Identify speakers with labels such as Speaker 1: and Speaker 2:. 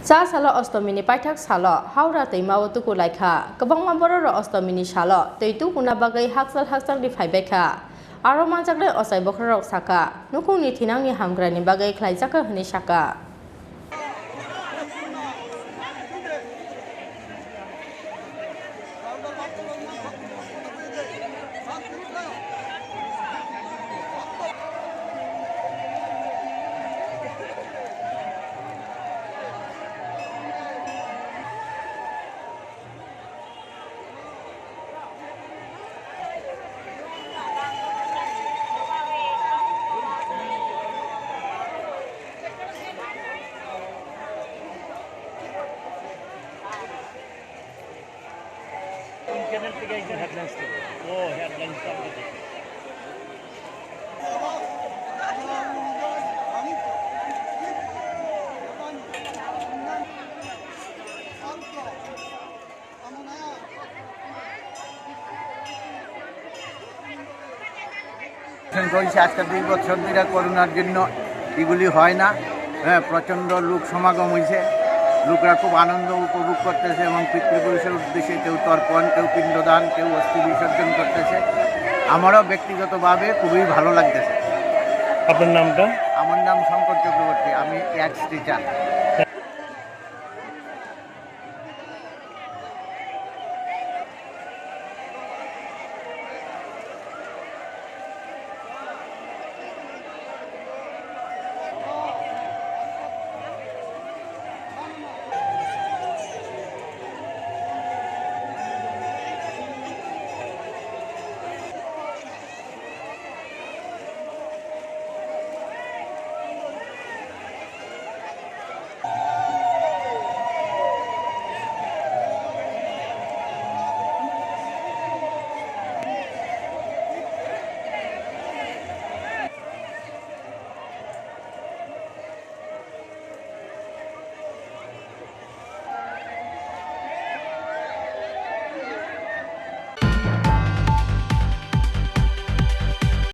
Speaker 1: Chasalo astami paithak salo howra twima tuku laikha kabang mamboro astami salo teitu kuna bagai haksal di faibeka aro manjakle osai bokhrok saka nukungni thinangni hamgrani bagai khlaijaka hni saka
Speaker 2: Channel থেকে একজন headlines তো ও headlines তো আমাদের
Speaker 3: আজকে 2 বছর ধরে করোনার জন্য এগুলি হয় না। হ্যাঁ, প্রচণ্ড লোক সমাগম হয়েছে। লোকরা খুব আনন্দ উপভোগ করতেছে এবং পিতৃপুরুষের উদ্দেশ্যে কেউ তর্পণ, কেউ পিণ্ডদান, কেউ অস্থি বিসর্জন করতেছে। আমারও ব্যক্তিগতভাবে খুবই ভালো লাগতেছে।
Speaker 2: আপনার নামটা?
Speaker 3: আমার নাম শঙ্কর চক্রবর্তী, আমি এক্স টিচার।